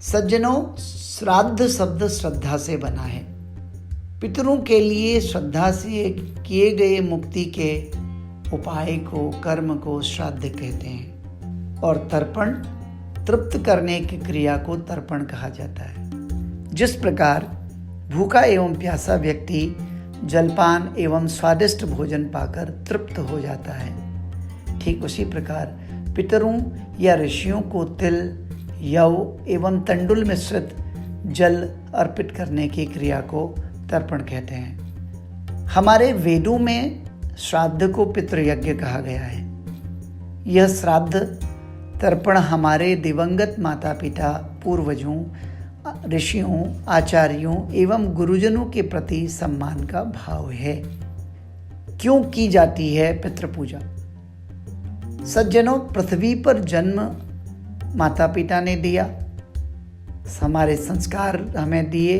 सज्जनों, श्राद्ध शब्द श्रद्धा से बना है। पितरों के लिए श्रद्धा से किए गए मुक्ति के उपाय को, कर्म को श्राद्ध कहते हैं और तर्पण तृप्त करने की क्रिया को तर्पण कहा जाता है। जिस प्रकार भूखा एवं प्यासा व्यक्ति जलपान एवं स्वादिष्ट भोजन पाकर तृप्त हो जाता है, ठीक उसी प्रकार पितरों या ऋषियों को तिल, यव एवं तंडुल मिश्रित जल अर्पित करने की क्रिया को तर्पण कहते हैं। हमारे वेदों में श्राद्ध को पितृयज्ञ कहा गया है। यह श्राद्ध तर्पण हमारे दिवंगत माता पिता, पूर्वजों, ऋषियों, आचार्यों एवं गुरुजनों के प्रति सम्मान का भाव है। क्यों की जाती है पितृपूजा? सज्जनों, पृथ्वी पर जन्म माता पिता ने दिया, हमारे संस्कार हमें दिए,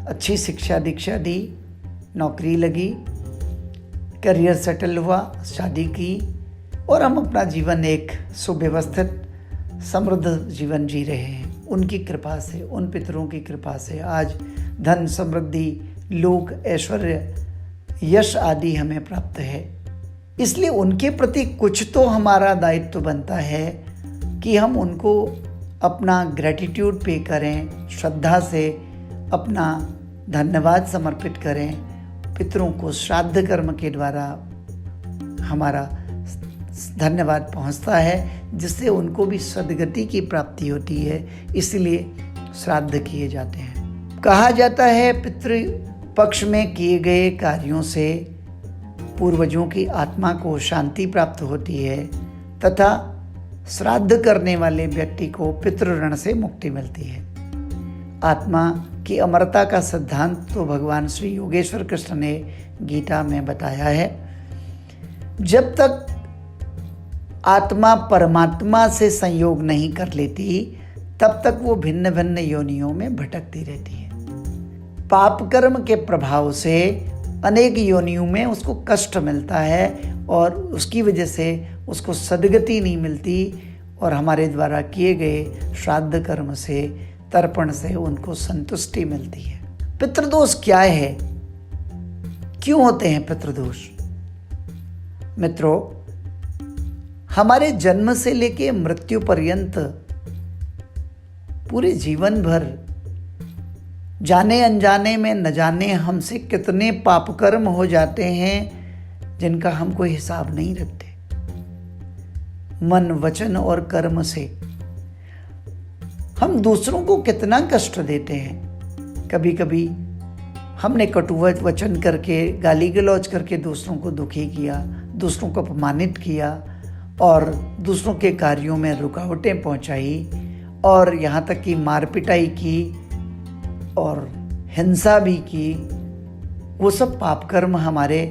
अच्छी शिक्षा दीक्षा दी, नौकरी लगी, करियर सेटल हुआ, शादी की और हम अपना जीवन एक सुव्यवस्थित समृद्ध जीवन जी रहे हैं। उनकी कृपा से, उन पितरों की कृपा से आज धन, समृद्धि, लोक, ऐश्वर्य, यश आदि हमें प्राप्त है। इसलिए उनके प्रति कुछ तो हमारा दायित्व बनता है कि हम उनको अपना ग्रैटिट्यूड पे करें, श्रद्धा से अपना धन्यवाद समर्पित करें। पितरों को श्राद्ध कर्म के द्वारा हमारा धन्यवाद पहुंचता है, जिससे उनको भी सद्गति की प्राप्ति होती है। इसलिए श्राद्ध किए जाते हैं। कहा जाता है पितृ पक्ष में किए गए कार्यों से पूर्वजों की आत्मा को शांति प्राप्त होती है तथा श्राद्ध करने वाले व्यक्ति को पितृऋण से मुक्ति मिलती है। आत्मा की अमरता का सिद्धांत तो भगवान श्री योगेश्वर कृष्ण ने गीता में बताया है। जब तक आत्मा परमात्मा से संयोग नहीं कर लेती, तब तक वो भिन्न भिन्न योनियों में भटकती रहती है। पाप कर्म के प्रभाव से अनेक योनियों में उसको कष्ट मिलता है और उसकी वजह से उसको सद्गति नहीं मिलती और हमारे द्वारा किए गए श्राद्ध कर्म से, तर्पण से उनको संतुष्टि मिलती है। पितृदोष क्या है? क्यों होते हैं पितृदोष? मित्रों, हमारे जन्म से लेके मृत्यु पर्यंत पूरे जीवन भर जाने अनजाने में न जाने हमसे कितने पाप कर्म हो जाते हैं जिनका हम कोई हिसाब नहीं रखते। मन, वचन और कर्म से हम दूसरों को कितना कष्ट देते हैं। कभी कभी हमने कटु वचन करके, गाली गलौज करके दूसरों को दुखी किया, दूसरों को अपमानित किया और दूसरों के कार्यों में रुकावटें पहुंचाई और यहाँ तक कि मार पिटाई की और हिंसा भी की। वो सब पाप कर्म हमारे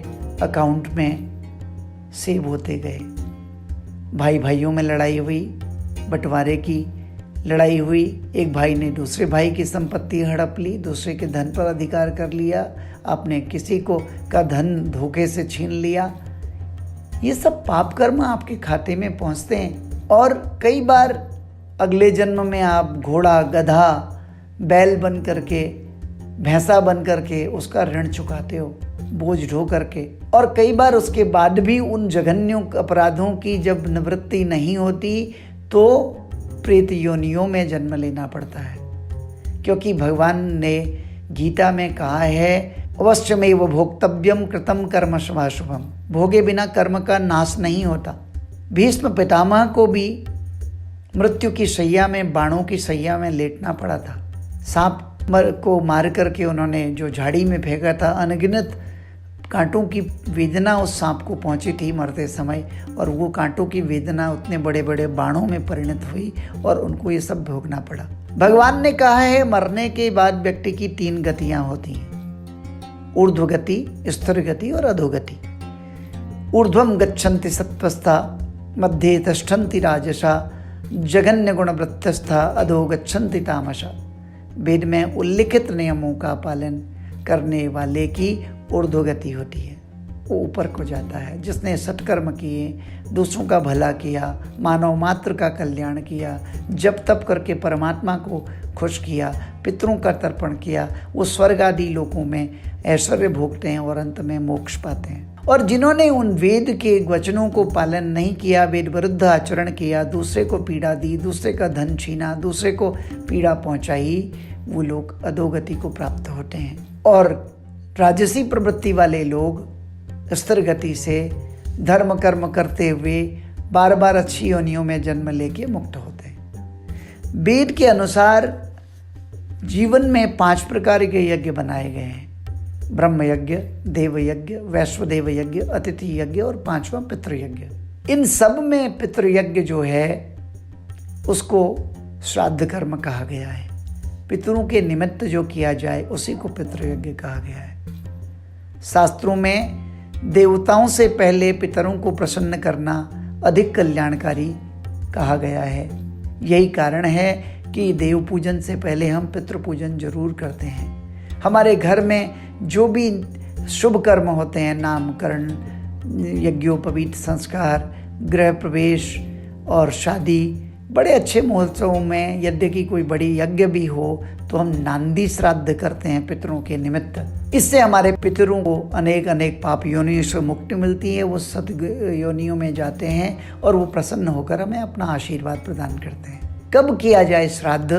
अकाउंट में सेव होते गए। भाई भाइयों में लड़ाई हुई, बंटवारे की लड़ाई हुई, एक भाई ने दूसरे भाई की संपत्ति हड़प ली, दूसरे के धन पर अधिकार कर लिया, आपने किसी को का धन धोखे से छीन लिया। ये सब पाप कर्म आपके खाते में पहुंचते हैं और कई बार अगले जन्म में आप घोड़ा, गधा, बैल बन करके, भैंसा बन करके उसका ऋण चुकाते हो, बोझ ढो करके। और कई बार उसके बाद भी उन जघन्य अपराधों की जब निवृत्ति नहीं होती तो प्रेत योनियों में जन्म लेना पड़ता है। क्योंकि भगवान ने गीता में कहा है, अवश्यमेव भोक्तव्यम कृतम कर्म शुभाशुभम। भोगे बिना कर्म का नाश नहीं होता। भीष्म पितामह को भी मृत्यु की शैया में, बाणों की शैया में लेटना पड़ा था। सांप को मार करके उन्होंने जो झाड़ी में फेंका था, अनगिनत कांटों की वेदना उस सांप को पहुंची थी मरते समय और वो कांटों की वेदना उतने बड़े बड़े बाणों में परिणत हुई और उनको ये सब भोगना पड़ा। भगवान ने कहा है, मरने के बाद व्यक्ति की 3 गतियां होती हैं, ऊर्ध्व गति, स्थिर गति और अधोगति। ऊर्ध्वम गच्छन्ति सत्त्वस्था, मध्ये तिष्ठन्ति राजसा, जघन्य गुणवृत्तस्था, अधो गच्छन्ति तामसा। वेद में उल्लिखित नियमों का पालन करने वाले की ऊर्ध्वगति होती है। वो ऊपर को जाता है। जिसने सत्कर्म किए, दूसरों का भला किया, मानव मात्र का कल्याण किया, जप तप करके परमात्मा को खुश किया, पितरों का तर्पण किया, वो स्वर्ग आदि लोकों में ऐश्वर्य भोगते हैं और अंत में मोक्ष पाते हैं। और जिन्होंने उन वेद के वचनों को पालन नहीं किया, वेद विरुद्ध आचरण किया, दूसरे को पीड़ा दी, दूसरे का धन छीना, दूसरे को पीड़ा पहुंचाई, वो लोग अधोगति को प्राप्त होते हैं। और राजसी प्रवृत्ति वाले लोग स्थिर गति से धर्म कर्म करते हुए बार बार अच्छी योनियों में जन्म लेके मुक्त होते हैं। वेद के अनुसार जीवन में 5 प्रकार के यज्ञ बनाए गए हैं: ब्रह्म यज्ञ, देव यज्ञ, वैश्वदेव यज्ञ, अतिथि यज्ञ और 5वां पितृयज्ञ। इन सब में पितृयज्ञ जो है उसको श्राद्ध कर्म कहा गया है। पितरों के निमित्त जो किया जाए उसी को पितृयज्ञ कहा गया है। शास्त्रों में देवताओं से पहले पितरों को प्रसन्न करना अधिक कल्याणकारी कहा गया है। यही कारण है कि देव पूजन से पहले हम पितृ पूजन जरूर करते हैं। हमारे घर में जो भी शुभ कर्म होते हैं, नामकरण, यज्ञोपवीत संस्कार, गृह प्रवेश और शादी, बड़े अच्छे महोत्सवों में यद्य कि कोई बड़ी यज्ञ भी हो तो हम नांदी श्राद्ध करते हैं पितरों के निमित्त। इससे हमारे पितरों को अनेक अनेक पाप योनियों से मुक्ति मिलती है। वो सत योनियों में जाते हैं और वो प्रसन्न होकर हमें अपना आशीर्वाद प्रदान करते हैं। कब किया जाए श्राद्ध?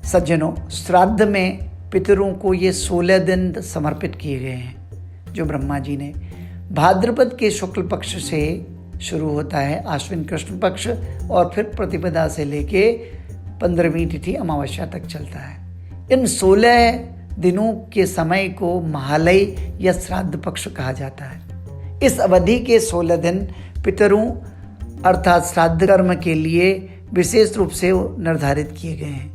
सज्जनों, श्राद्ध में पितरों को ये 16 दिन समर्पित किए गए हैं जो ब्रह्मा जी ने। भाद्रपद के शुक्ल पक्ष से शुरू होता है, आश्विन कृष्ण पक्ष, और फिर प्रतिपदा से लेके 15वीं तिथि अमावस्या तक चलता है। इन 16 दिनों के समय को महालय या श्राद्ध पक्ष कहा जाता है। इस अवधि के 16 दिन पितरों अर्थात श्राद्ध कर्म के लिए विशेष रूप से निर्धारित किए गए हैं।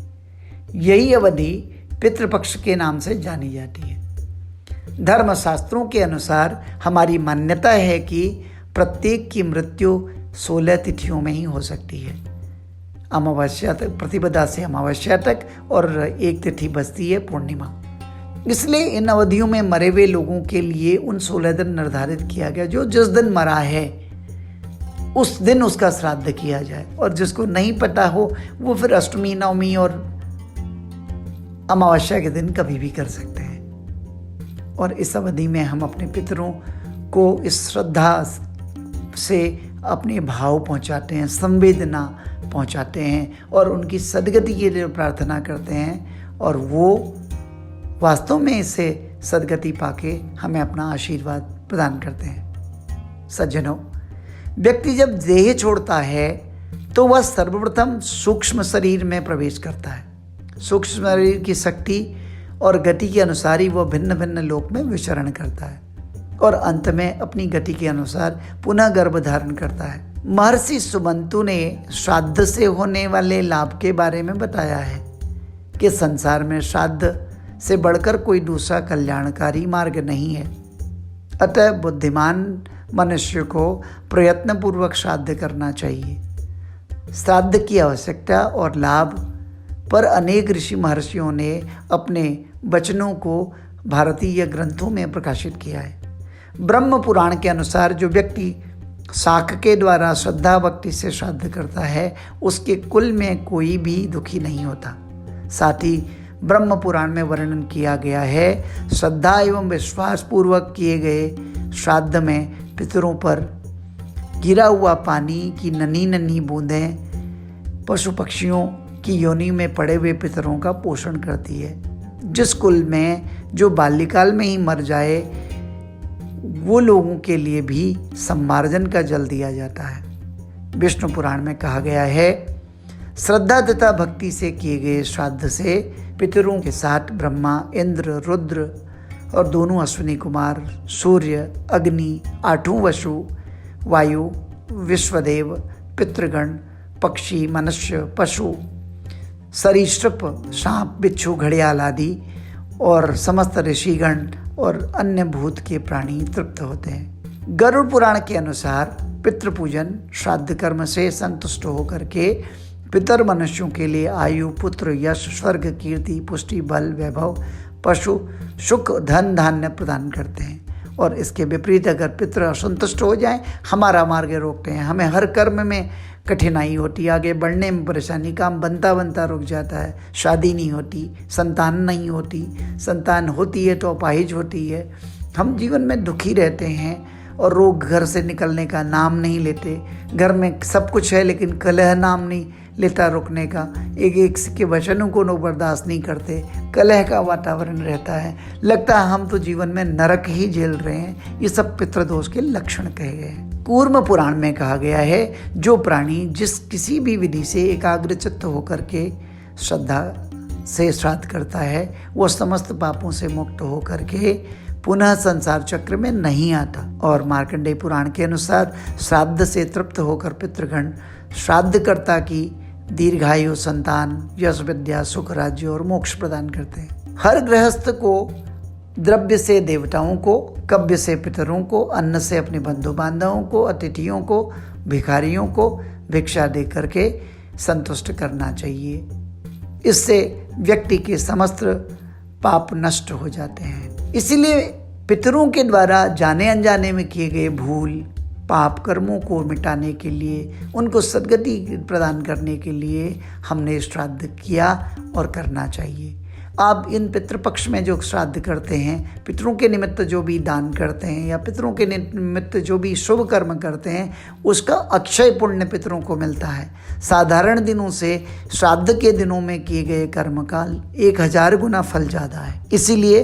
यही अवधि पितृपक्ष के नाम से जानी जाती है। धर्मशास्त्रों के अनुसार हमारी मान्यता है कि प्रत्येक की मृत्यु 16 तिथियों में ही हो सकती है, अमावस्या तक, प्रतिपदा से अमावस्या तक, और एक तिथि बचती है पूर्णिमा। इसलिए इन अवधियों में मरे हुए लोगों के लिए उन 16 दिन निर्धारित किया गया। जो जिस दिन मरा है उस दिन उसका श्राद्ध किया जाए, और जिसको नहीं पता हो वो फिर अष्टमी, नवमी और अमावस्या के दिन कभी भी कर सकते हैं। और इस अवधि में हम अपने पितरों को इस श्रद्धा से अपने भाव पहुंचाते हैं, संवेदना पहुंचाते हैं और उनकी सद्गति के लिए प्रार्थना करते हैं, और वो वास्तव में इससे सद्गति पाके हमें अपना आशीर्वाद प्रदान करते हैं। सज्जनों, व्यक्ति जब देह छोड़ता है तो वह सर्वप्रथम सूक्ष्म शरीर में प्रवेश करता है। सूक्ष्म शरीर की शक्ति और गति के अनुसार ही वह भिन्न भिन्न लोक में विचरण करता है और अंत में अपनी गति के अनुसार पुनः गर्भ धारण करता है। महर्षि सुमंतु ने श्राद्ध से होने वाले लाभ के बारे में बताया है कि संसार में श्राद्ध से बढ़कर कोई दूसरा कल्याणकारी मार्ग नहीं है। अतः बुद्धिमान मनुष्य को प्रयत्नपूर्वक श्राद्ध करना चाहिए। श्राद्ध की आवश्यकता और लाभ पर अनेक ऋषि महर्षियों ने अपने वचनों को भारतीय ग्रंथों में प्रकाशित किया है। ब्रह्म पुराण के अनुसार जो व्यक्ति शाक के द्वारा श्रद्धा भक्ति से श्राद्ध करता है उसके कुल में कोई भी दुखी नहीं होता। साथ ही ब्रह्म पुराण में वर्णन किया गया है, श्रद्धा एवं विश्वास पूर्वक किए गए श्राद्ध में पितरों पर गिरा हुआ पानी की नन्ही नन्ही बूंदें पशु पक्षियों की योनि में पड़े हुए पितरों का पोषण करती है। जिस कुल में जो बाल्यकाल में ही मर जाए वो लोगों के लिए भी सम्मार्जन का जल दिया जाता है। विष्णु पुराण में कहा गया है, श्रद्धा तथा भक्ति से किए गए श्राद्ध से पितरों के साथ ब्रह्मा, इंद्र, रुद्र और दोनों अश्विनी कुमार, सूर्य, अग्नि, 8 वसु, वायु, विश्वदेव, पितृगण, पक्षी, मनुष्य, पशु, सरीसृप, सांप, बिच्छू, घड़ियाल आदि और समस्त ऋषिगण और अन्य भूत के प्राणी तृप्त होते हैं। गरुड़ पुराण के अनुसार पितृपूजन श्राद्ध कर्म से संतुष्ट होकर के पितर मनुष्यों के लिए आयु, पुत्र, यश, स्वर्ग, कीर्ति, पुष्टि, बल, वैभव, पशु, सुख, धन, धान्य प्रदान करते हैं और इसके विपरीत अगर पितृ असंतुष्ट हो जाएं, हमारा मार्ग रोकते हैं, हमें हर कर्म में कठिनाई होती है, आगे बढ़ने में परेशानी, काम बनता बनता रुक जाता है, शादी नहीं होती, संतान नहीं होती, संतान होती है तो अपाहिज होती है, हम जीवन में दुखी रहते हैं और लोग घर से निकलने का नाम नहीं लेते। घर में सब कुछ है लेकिन कलह नाम नहीं लेता रुकने का, एक एक के वचनों को लोग बर्दाश्त नहीं करते, कलह का वातावरण रहता है, लगता है हम तो जीवन में नरक ही झेल रहे हैं। ये सब पितृदोष के लक्षण कहे गए हैं। कूर्म पुराण में कहा गया है, जो प्राणी जिस किसी भी विधि से एकाग्रचित्त होकर के श्रद्धा से श्राद्ध करता है, वो समस्त पापों से मुक्त होकर के पुनः संसार चक्र में नहीं आता। और मार्कंडेय पुराण के अनुसार श्राद्ध से तृप्त होकर पितृगण श्राद्धकर्ता की दीर्घायु, संतान, यश, विद्या, सुख, राज्य और मोक्ष प्रदान करते हैं। हर गृहस्थ को द्रव्य से देवताओं को, कव्य से पितरों को, अन्न से अपने बंधु बांधवों को, अतिथियों को, भिखारियों को भिक्षा दे करके संतुष्ट करना चाहिए। इससे व्यक्ति के समस्त पाप नष्ट हो जाते हैं। इसीलिए पितरों के द्वारा जाने अनजाने में किए गए भूल, पाप कर्मों को मिटाने के लिए, उनको सद्गति प्रदान करने के लिए हमने श्राद्ध किया और करना चाहिए। आप इन पितृपक्ष में जो श्राद्ध करते हैं, पितरों के निमित्त जो भी दान करते हैं या पितरों के निमित्त जो भी शुभ कर्म करते हैं, उसका अक्षय पुण्य पितरों को मिलता है। साधारण दिनों से श्राद्ध के दिनों में किए गए कर्म का 1000 गुना फल ज़्यादा है। इसीलिए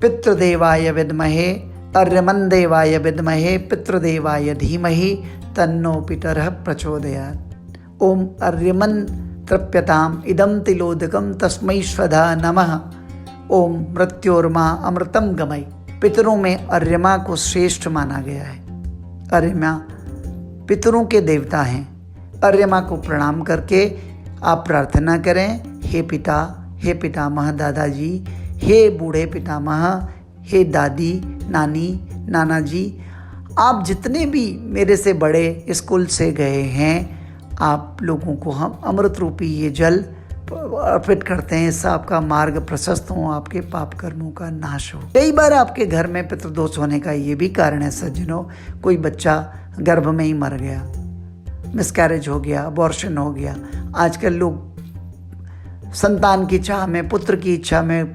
पितृदेवाय विद्महे अर्यमन देवाय विद्महे पितृदेवाय धीमहि तन्नो पितरः प्रचोदयात्। ओम अर्यमन तृप्यताम इदं तिलोदकम तस्मै स्वधा नमः। ओम मृत्योर्मा अमृतम गमय। पितरों में अर्यमा को श्रेष्ठ माना गया है। अर्यमा पितरों के देवता हैं। अर्यमा को प्रणाम करके आप प्रार्थना करें, हे पिता, हे पितामह दादाजी, हे बूढ़े पितामह, हे दादी, नानी, नाना जी, आप जितने भी मेरे से बड़े स्कूल से गए हैं, आप लोगों को हम अमृत रूपी ये जल अर्पित करते हैं। इससे आपका मार्ग प्रशस्त हो, आपके पाप कर्मों का नाश हो। कई बार आपके घर में पितृदोष होने का ये भी कारण है सज्जनों, कोई बच्चा गर्भ में ही मर गया, मिसकैरेज हो गया, अबॉर्शन हो गया। आजकल लोग संतान की चाह में, पुत्र की इच्छा में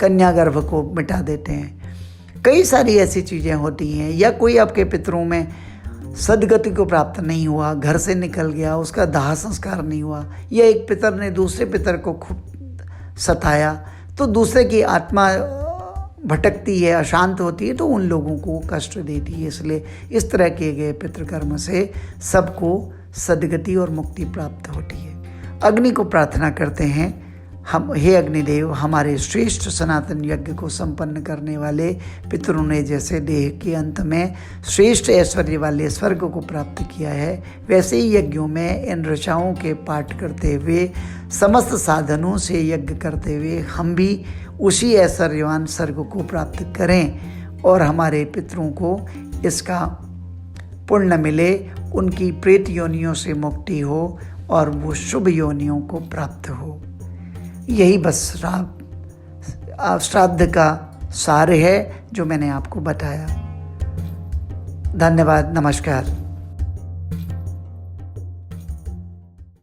कन्या गर्भ को मिटा देते हैं। कई सारी ऐसी चीज़ें होती हैं। या कोई आपके पितरों में सदगति को प्राप्त नहीं हुआ, घर से निकल गया, उसका दाह संस्कार नहीं हुआ, या एक पितर ने दूसरे पितर को खूब सताया, तो दूसरे की आत्मा भटकती है, अशांत होती है, तो उन लोगों को कष्ट देती है। इसलिए इस तरह किए गए पितृकर्म से सबको सदगति और मुक्ति प्राप्त होती है। अग्नि को प्रार्थना करते हैं, हम हे अग्निदेव, हमारे श्रेष्ठ सनातन यज्ञ को संपन्न करने वाले पितरों ने जैसे देह के अंत में श्रेष्ठ ऐश्वर्य वाले स्वर्ग को प्राप्त किया है, वैसे ही यज्ञों में इन ऋचाओं के पाठ करते हुए, समस्त साधनों से यज्ञ करते हुए हम भी उसी ऐश्वर्यवान स्वर्ग को प्राप्त करें और हमारे पितरों को इसका पुण्य मिले, उनकी प्रेत योनियों से मुक्ति हो और वो शुभ योनियों को प्राप्त हो। यही बस श्राद्ध का सार है जो मैंने आपको बताया। धन्यवाद, नमस्कार।